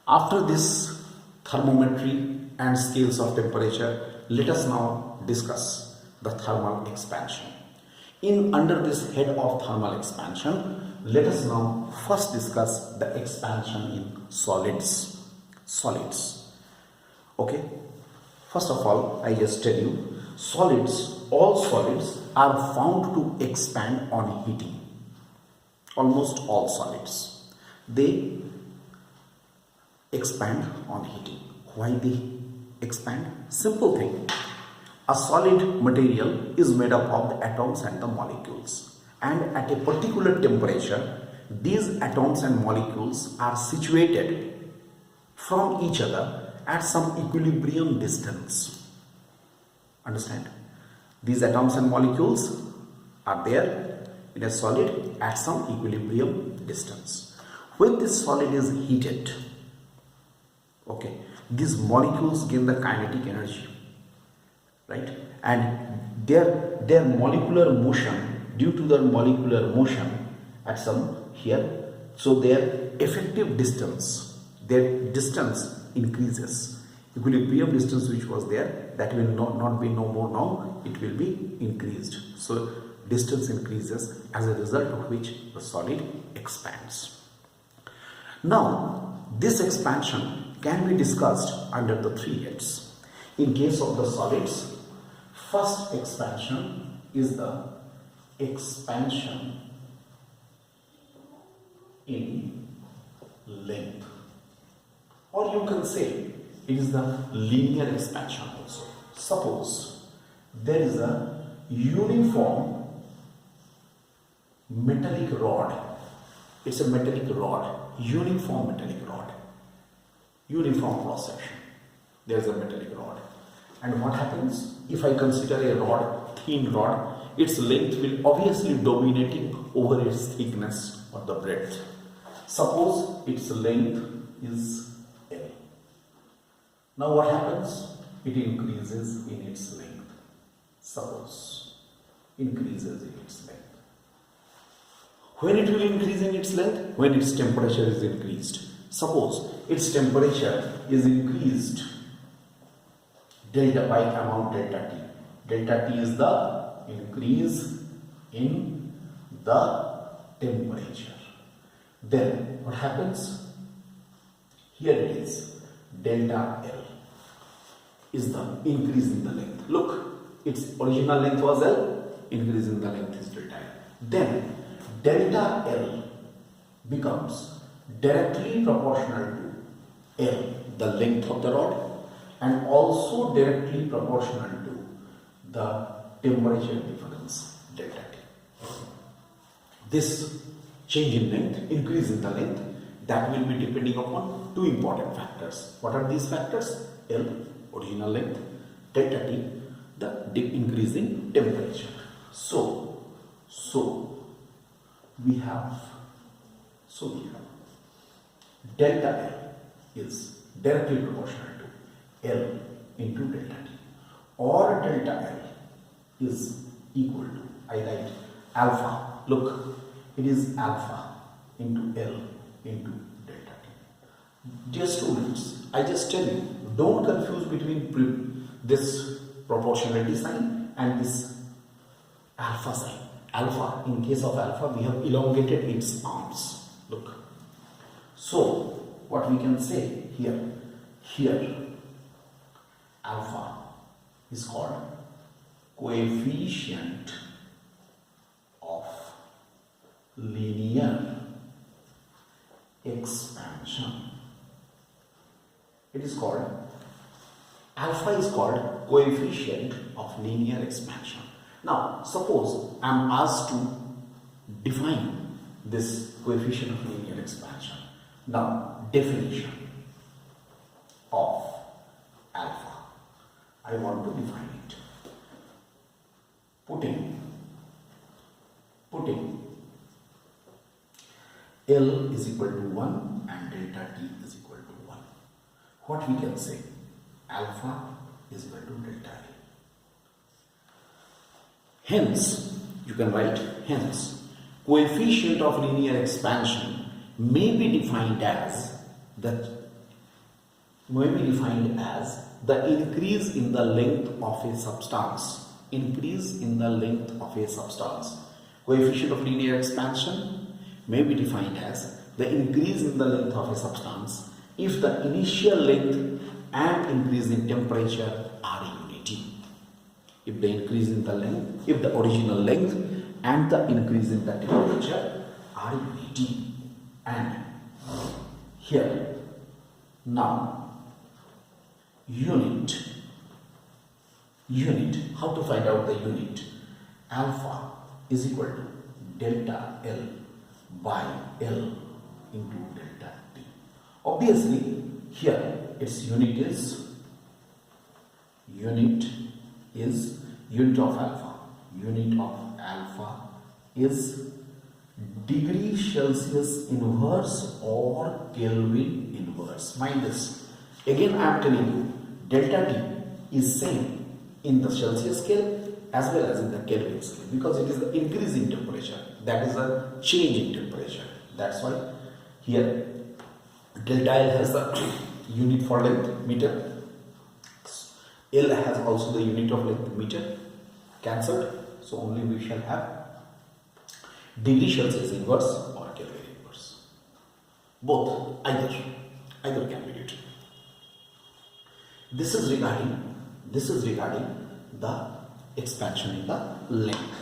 After this thermometry and scales of temperature, let us now discuss the thermal expansion. Under this head of thermal expansion, let us now first discuss the expansion in solids. Okay. First of all, I just tell you, all solids are found to expand on heating. Almost all solids, they expand on heating. Why they expand? Simple thing. A solid material is made up of the atoms and the molecules, and at a particular temperature, these atoms and molecules are situated from each other at some equilibrium distance. Understand? These atoms and molecules are there in a solid at some equilibrium distance. When this solid is heated, okay, these molecules gain the kinetic energy, right? And their molecular motion, due to their molecular motion at some here, so their effective distance, their distance increases. Equilibrium distance which was there, that will not be no more now, it will be increased. So distance increases, as a result of which the solid expands. Now this expansion can be discussed under the three heads. In case of the solids, first expansion is the expansion in length, or you can say it is the linear expansion also. Suppose there is a uniform metallic rod. It's a metallic rod, uniform metallic rod, uniform cross section. There is a metallic rod. And what happens if I consider a rod, thin rod, its length will obviously dominating over its thickness or the breadth. Suppose its length is L. Now what happens? It increases in its length. Suppose increases in its length. When it will increase in its length? When its temperature is increased. Suppose its temperature is increased delta by amount delta T. Delta T is the increase in the temperature. Then what happens? Here it is, delta L is the increase in the length. Look, its original length was L, increase in the length is delta L. Then delta L becomes directly proportional to L, the length of the rod, and also directly proportional to the temperature difference delta T. This change in length, increase in the length, that will be depending upon two important factors. What are these factors? L, original length, delta T, the increase in temperature. So we have delta L is directly proportional to L into delta T, or delta L is equal to, I write alpha. Look, it is alpha into L into delta T. Dear students, I just tell you, don't confuse between this proportionality sign and this alpha sign. Alpha, in case of alpha, we have elongated its arms. Look. So, what we can say here, alpha is called coefficient of linear expansion. It is called, alpha is called coefficient of linear expansion. Now, suppose I am asked to define this coefficient of linear expansion. Now, definition of alpha. I want to define it. Putting L is equal to 1 and delta T is equal to 1. What we can say? Alpha is equal to delta L. Hence, you can write, hence, coefficient of linear expansion may be defined as the may be defined as the increase in the length of a substance. Increase in the length of a substance. Coefficient of linear expansion may be defined as the increase in the length of a substance if the initial length and increase in temperature are unity. If the increase in the length, if the original length and the increase in the temperature are unity. And here now unit, how to find out the unit? Alpha is equal to delta L by L into delta T. Obviously here its unit of alpha. Unit of alpha is degree Celsius inverse or Kelvin inverse. Mind this. Again I am telling you, delta T is same in the Celsius scale as well as in the Kelvin scale, because it is the increase in temperature, that is a change in temperature. That's why here delta L has the unit for length, meter. L has also the unit of length, meter, cancelled. So only we shall have degree Celsius inverse or Kelvin inverse. Both, either can be written. This is regarding the expansion in the length.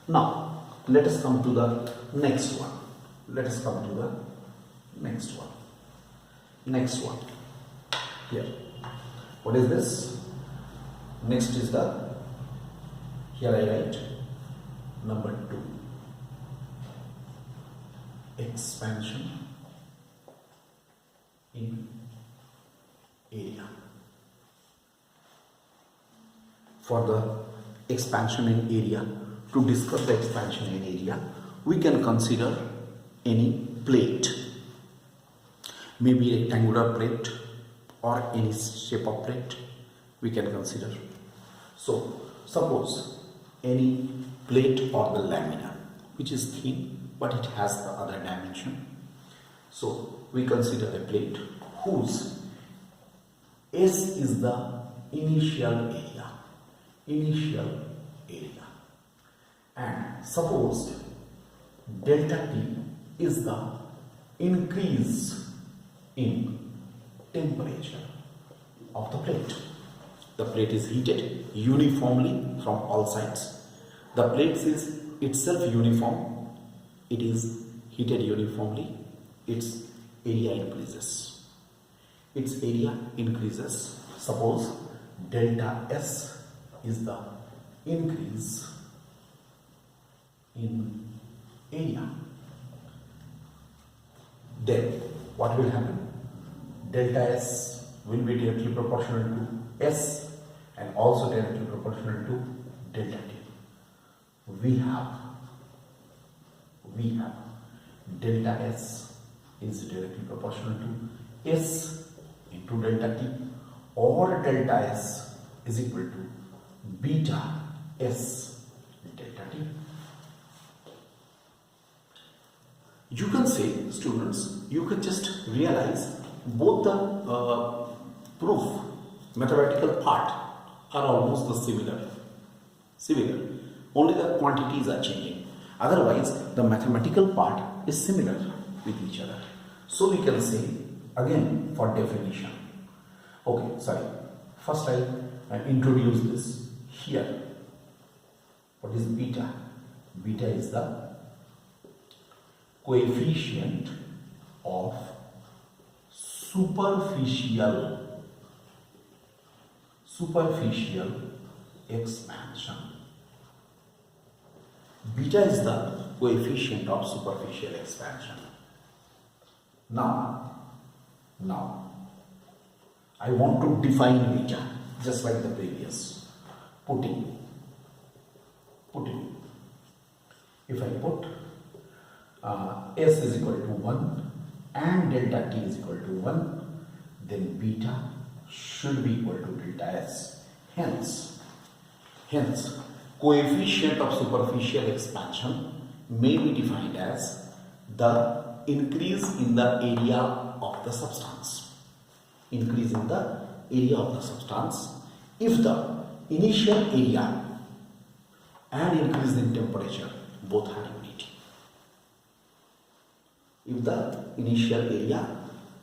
Now let us come to the next one. Next one. Here. What is this? Next is the, here I write number 2. Expansion in area. For the expansion in area, to discuss the expansion in area, we can consider any plate, maybe a rectangular plate or any shape of plate we can consider. So suppose any plate or the lamina which is thin but it has the other dimension. So we consider a plate whose S is the initial area, and suppose delta T is the increase in temperature of the plate. The plate is heated uniformly from all sides. The plate is itself uniform. It is heated uniformly. Its area increases. Suppose delta S is the increase in area. Then what will happen? Delta S will be directly proportional to S and also directly proportional to delta T. We have delta S is directly proportional to S into delta T, or delta S is equal to beta S delta T. You can say, students, you can just realize both the proof, mathematical part are almost the similar. Only the quantities are changing. Otherwise, the mathematical part is similar with each other. So we can say again for definition. Okay, sorry. First I introduce this here. What is beta? Beta is the coefficient of superficial expansion. Beta is the coefficient of superficial expansion. Now I want to define beta just like the previous. Putting. If I put S is equal to 1 and delta T is equal to 1, then beta should be equal to delta S. Hence, coefficient of superficial expansion may be defined as the increase in the area of the substance. increase in the area of the substance if the initial area and increase in temperature both are unity. If the initial area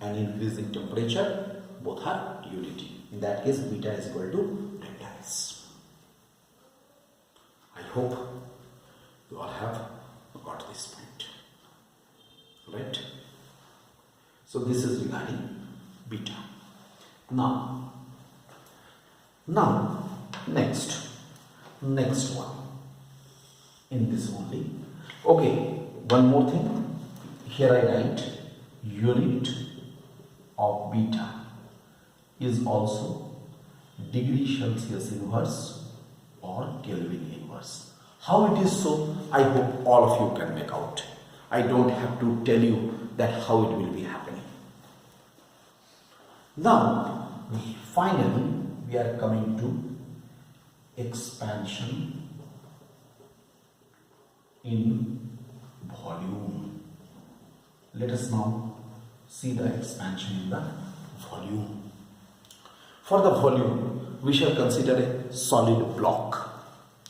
and increase in temperature both are unity, in that case beta is equal to delta S. I hope you all have got this point, right? So this is regarding beta. Now next one in this only. Okay, one more thing. Here I write unit of beta is also degree Celsius inverse or Kelvin inverse. How it is so, I hope all of you can make out. I don't have to tell you that how it will be happening. Now, finally, we are coming to expansion in volume. Let us now see the expansion in the volume. For the volume, we shall consider a solid block,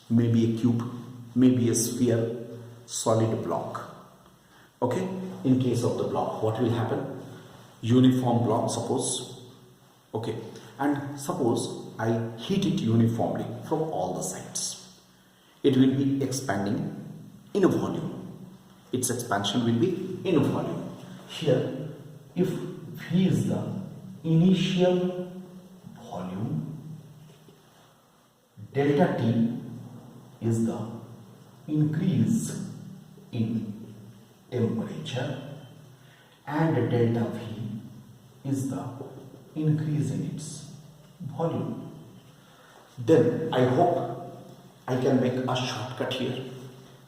maybe a cube, maybe a sphere, solid block. Okay, in case of the block, what will happen? Uniform block, suppose. Okay, and suppose I heat it uniformly from all the sides. It will be expanding in a volume. Its expansion will be in a volume. Here, if V is the initial volume, delta T is the increase in temperature, and delta V is the increase in its volume. Then I hope I can make a shortcut here,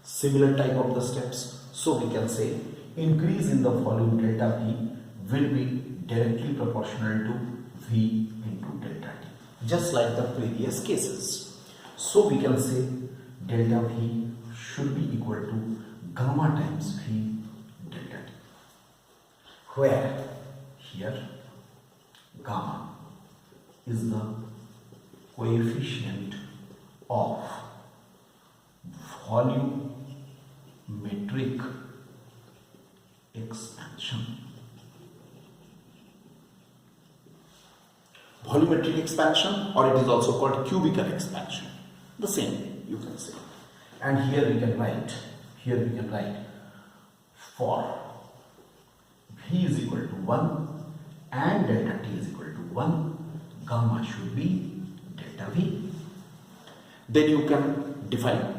similar type of the steps. So we can say increase in the volume delta V will be directly proportional to V into delta T, just like the previous cases. So we can say delta V should be equal to gamma times V delta T, where here gamma is the coefficient of volumetric expansion. Volumetric expansion, or it is also called cubical expansion. The same, you can say. And here we can write for V is equal to 1 and delta T is equal to 1, gamma should be delta V. Then you can define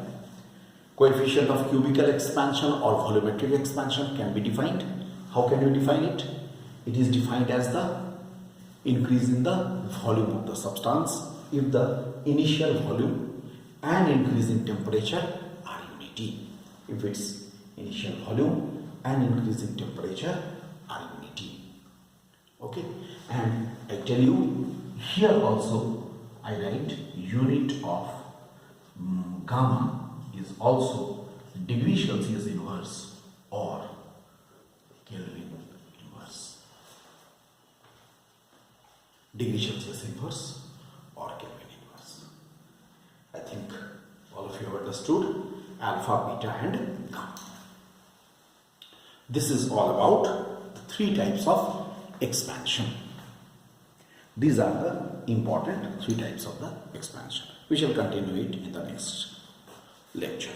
coefficient of cubical expansion or volumetric expansion can be defined. How can you define it? It is defined as the increase in the volume of the substance if the initial volume and increase in temperature are unity. If its initial volume and increase in temperature are unity. Okay, and I tell you here also I write unit of gamma is also degree Celsius inverse or Kelvin inverse. Degree Celsius inverse or Kelvin inverse. I think all of you have understood alpha, beta and gamma. This is all about the three types of expansion. These are the important three types of the expansion. We shall continue it in the next lecture.